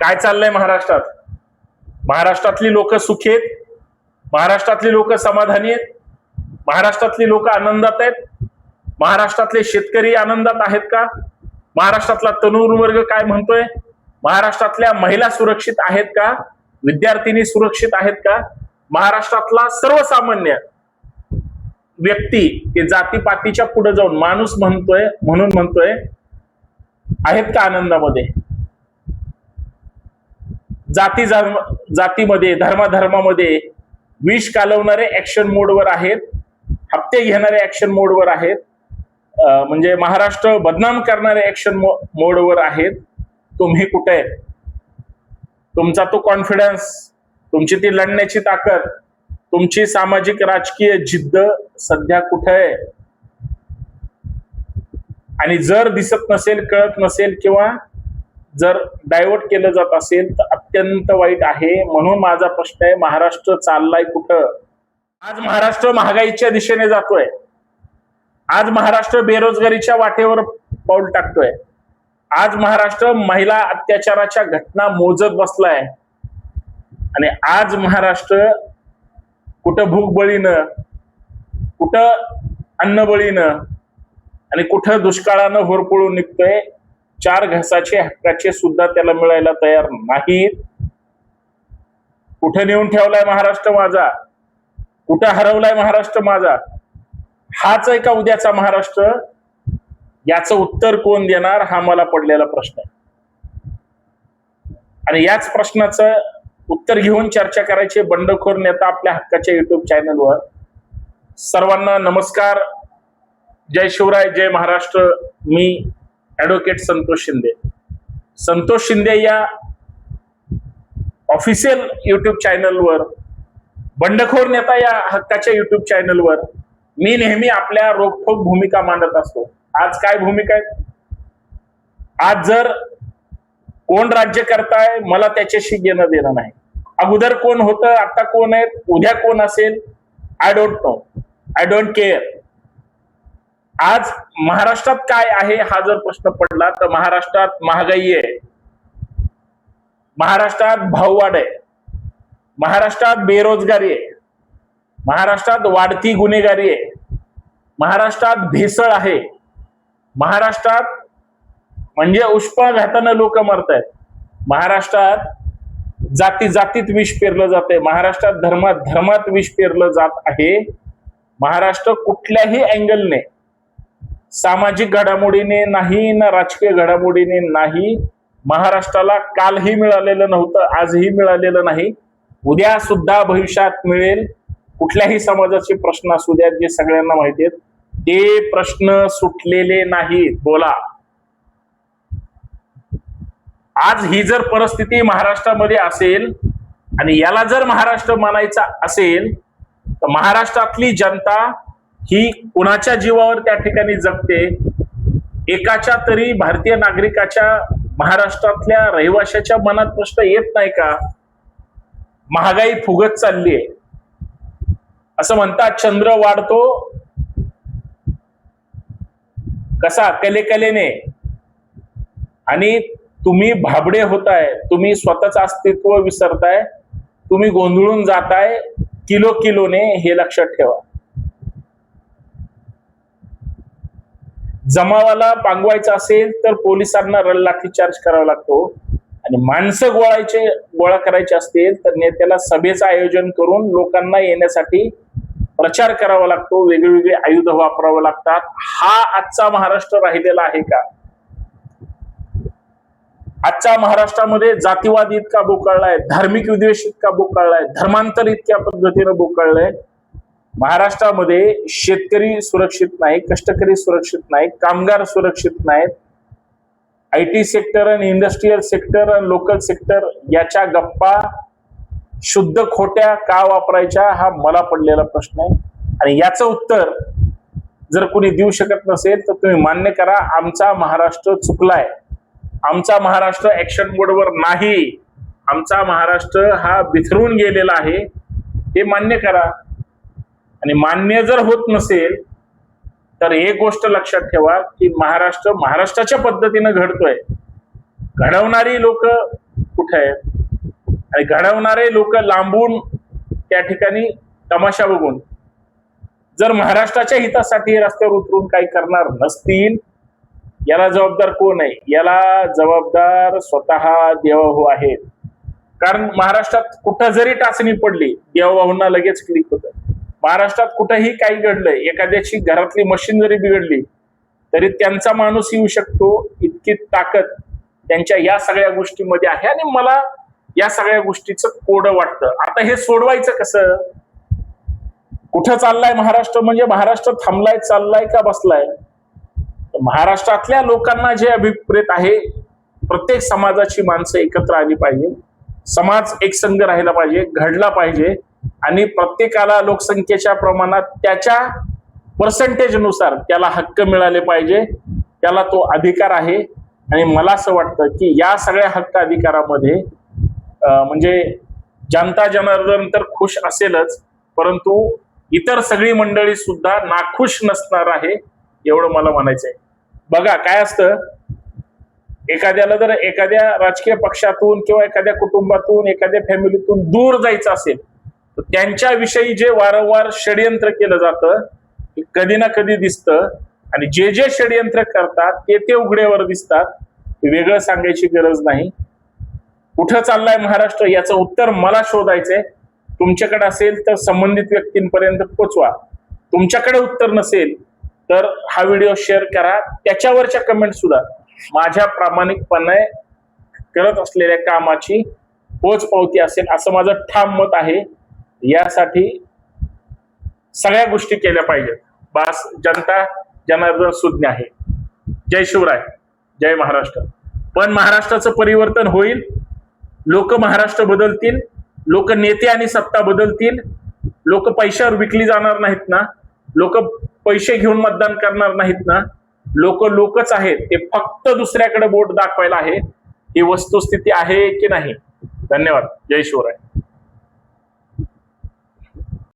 काय चाललंय महाराष्ट्रात? महाराष्ट्रातली लोक सुखी आहेत? महाराष्ट्रातली लोक समाधानी आहेत? महाराष्ट्रातली लोक आनंदात आहेत? महाराष्ट्रातले शेतकरी आनंदात आहेत का? महाराष्ट्रातला तरुण वर्ग काय म्हणतोय? महाराष्ट्रातल्या महिला सुरक्षित आहेत का? विद्यार्थिनी सुरक्षित आहेत का? महाराष्ट्रातला सर्वसामान्य व्यक्ती ते जातीपातीच्या पुढे जाऊन माणूस म्हणतोय आहेत का आनंदामध्ये? जातीमध्ये धर्मामध्ये विष कालवणारे ऍक्शन मोडवर आहेत, हप्ते घेणारे ऍक्शन मोडवर आहेत, म्हणजे महाराष्ट्र बदनाम करणारे ऍक्शन मोडवर आहेत. तुम्ही कुठे आहेत? तुमचा तो कॉन्फिडन्स, तुमची ती लढण्याची ताकद, तुमची सामाजिक राजकीय जिद्द सध्या कुठे आहे? आणि जर दिसत नसेल, कळत नसेल किंवा जर डायव्हर्ट केलं जात असेल तर अत्यंत वाईट आहे. म्हणून माझा प्रश्न आहे, महाराष्ट्र चाललाय कुठं? आज महाराष्ट्र महागाईच्या दिशेने जातोय. आज महाराष्ट्र बेरोजगारीच्या वाटेवर पाऊल टाकतोय. आज महाराष्ट्र महिला अत्याचाराच्या घटना मोजत बसलाय. आणि आज महाराष्ट्र कुठं भूक बळीनं, कुठं अन्न बळीनं आणि कुठं दुष्काळानं होरपळून निघतोय. 4 घासाचे हक्काचे सुद्धा त्याला मिळायला तयार नाहीत. कुठं नेऊन ठेवलाय महाराष्ट्र माझा? कुठं हरवलाय महाराष्ट्र माझा? हाच आहे का उद्याचा महाराष्ट्र? याचं उत्तर कोण देणार हा मला पडलेला प्रश्न आहे. आणि याच प्रश्नाचं उत्तर घेऊन चर्चा करायची बंडखोर नेता आपल्या हक्काच्या युट्यूब चॅनलवर. सर्वांना नमस्कार, जय शिवराय, जय महाराष्ट्र. मी ऍडव्होकेट संतोष शिंदे. संतोष शिंदे या ऑफिशियल युट्यूब चॅनलवर, बंडखोर नेता या हक्काच्या युट्यूब चॅनलवर मी नेहमी आपल्या रोखठोक भूमिका मांडत असतो. आज काय भूमिका आहे? आज जर कोण राज्य करताय मला त्याच्याशी घेणं देणं नाही. अगोदर कोण होतं, आता कोण आहे, उद्या कोण असेल, I don't know, I don't care. आज महाराष्ट्रात काय आहे हा जर प्रश्न पडला तर महाराष्ट्रात महागाई आहे, महाराष्ट्रात भाववाढ आहे, महाराष्ट्रात बेरोजगारी आहे, महाराष्ट्रात वाढती गुन्हेगारी आहे, महाराष्ट्रात भेसळ आहे, महाराष्ट्रात म्हणजे उष्माघातानं लोक मरत आहेत, महाराष्ट्रात जातीत विष पेरलं जात आहे, महाराष्ट्रात धर्मात विष पेरलं जात आहे. महाराष्ट्र कुठल्याही अँगलने, सामाजिक घडामोडीने नाही ना राजकीय घडामोडीने नाही, महाराष्ट्राला कालही मिळालेलं नव्हतं, आजही मिळालेलं नाही, उद्या सुद्धा भविष्यात मिळेल. कुठल्याही समाजाचे प्रश्न असू द्यात जे सगळ्यांना माहिती आहेत, ते प्रश्न सुटलेले नाहीत. बोला, आज ही जर परिस्थिती महाराष्ट्रामध्ये असेल आणि याला जर महाराष्ट्र मानायचा असेल तर महाराष्ट्रातली जनता ही कुणाच्या जीवावर त्या ठिकाणी जगते? एकाच्या तरी भारतीय नागरिकाच्या, महाराष्ट्रातल्या रहिवाशाच्या मनात प्रश्न येत नाही का? महागाई फुगत चालली आहे. असं म्हणतात, चंद्र वाढतो कसा? कलेने. आणि तुम्ही भाबडे होताय, तुम्ही स्वतःच अस्तित्व विसरताय, तुम्ही गोंधळून जाताय किलोने. हे लक्षात ठेवा. जमावाला पांगवायचं असेल तर पोलिसांना लाठीचार्ज करावा लागतो, आणि माणसं गोळा करायचे असतील तर नेत्याला सभेचं आयोजन करून लोकांना येण्यासाठी प्रचार करावा लागतो, वेगवेगळे आयुध वापरावे लागतात. हा आजचा महाराष्ट्र राहिलेला आहे का? आजच्या महाराष्ट्रामध्ये जातीवाद इतका बोकाळलाय, धार्मिक विद्वेष इतका बोकाळलाय, धर्मांतर इतक्या पद्धतीने बोकाळलंय. महाराष्ट्रामध्ये शेतकरी सुरक्षित नाही, कष्टकरी सुरक्षित नाही, कामगार सुरक्षित नाहीत. IT सेक्टर आणि इंडस्ट्रीयल सेक्टर आणि लोकल सेक्टर याच्या गप्पा शुद्ध खोट्या का वापरायच्या हा मला पडलेला प्रश्न आहे. आणि याचं उत्तर जर कोणी देऊ शकत नसेल तर तुम्ही मान्य करा, आमचा महाराष्ट्र चुकलाय, आमचा महाराष्ट्र ऍक्शन मोडवर नाही, आमचा महाराष्ट्र हा बिथरून गेलेला आहे, हे मान्य करा. आणि मान्य जर होत नसेल तर एक गोष्ट लक्षात ठेवा की महाराष्ट्र महाराष्ट्राच्या पद्धतीने घडतोय. घडवणारी लोक कुठे आहेत आणि घडवणारे लोक लांबून त्या ठिकाणी तमाशा बघून जर महाराष्ट्राच्या हितासाठी रस्त्यावर उतरून काही करणार नसतील, याला जबाबदार कोण आहे? याला जबाबदार स्वतः देवाभाऊ आहेत. कारण महाराष्ट्रात कुठं जरी टाचणी पडली, देवाभाऊंना लगेच क्लिक होतं. महाराष्ट्रात कुठेही काही घडलंय, एखाद्याची घरातली मशीन जरी बिघडली तरी त्यांचा माणूस येऊ शकतो, इतकी ताकद त्यांच्या या सगळ्या गोष्टीमध्ये आहे. आणि मला या सगळ्या गोष्टीचं कोडं वाटतं. आता हे सोडवायचं कसं? कुठं चाललाय महाराष्ट्र? म्हणजे महाराष्ट्र थांबलाय, चाललाय का बसलाय? महाराष्ट्रातल्या लोकांना जे अभिप्रेत आहे, प्रत्येक समाजाची माणसं एकत्र आली पाहिजे, समाज एकसंघ राहिला पाहिजे, घडला पाहिजे आणि प्रत्येकाला लोकसंख्येच्या प्रमाणात त्याच्या पर्सेंटेजनुसार त्याला हक्क मिळाले पाहिजे, त्याला तो अधिकार आहे. आणि मला असं वाटतं की या सगळ्या हक्क अधिकारामध्ये म्हणजे जनता जनार्दन तर खुश असेलच, परंतु इतर सगळी मंडळी सुद्धा नाखुश नसणार आहे, एवढं मला म्हणायचंय. बघा काय असतं, एखाद्याला जर एखाद्या राजकीय पक्षातून किंवा एखाद्या कुटुंबातून, एखाद्या फॅमिलीतून दूर जायचं असेल तर त्यांच्याविषयी जे वारंवार षडयंत्र केलं जातं ते कधी ना कधी दिसतं. आणि जे जे षडयंत्र करतात ते उघड्यावर दिसतात. वेगळं सांगायची गरज नाही. कुठं चाललाय महाराष्ट्र याचं उत्तर मला शोधायचंय. तुमच्याकडे असेल तर संबंधित व्यक्तींपर्यंत पोचवा. तुमच्याकडे उत्तर नसेल तर हा व्हिडिओ शेअर करा. त्याच्यावरच्या कमेंट सुद्धा माझ्या प्रामाणिकपणे करत असलेल्या कामाची पोचपावती असेल असं माझं ठाम मत आहे. यासाठी सगळ्या गोष्टी केल्या पाहिजेत. बास, जनता जनार्दन सुज्ञ आहे. जय शिवराय, जय महाराष्ट्र. पण महाराष्ट्राचं परिवर्तन होईल. लोक महाराष्ट्र बदलतील, लोक नेते आणि सत्ता बदलतील. लोक पैशावर विकली जाणार नाहीत ना, लोक पैसे घेऊन मतदान करणार नाहीत ना. लोक लोकच आहेत, ते फक्त दुसऱ्याकडे बोट दाखवायला आहे. ही वस्तुस्थिती आहे की नाही? धन्यवाद. जय शिवराय.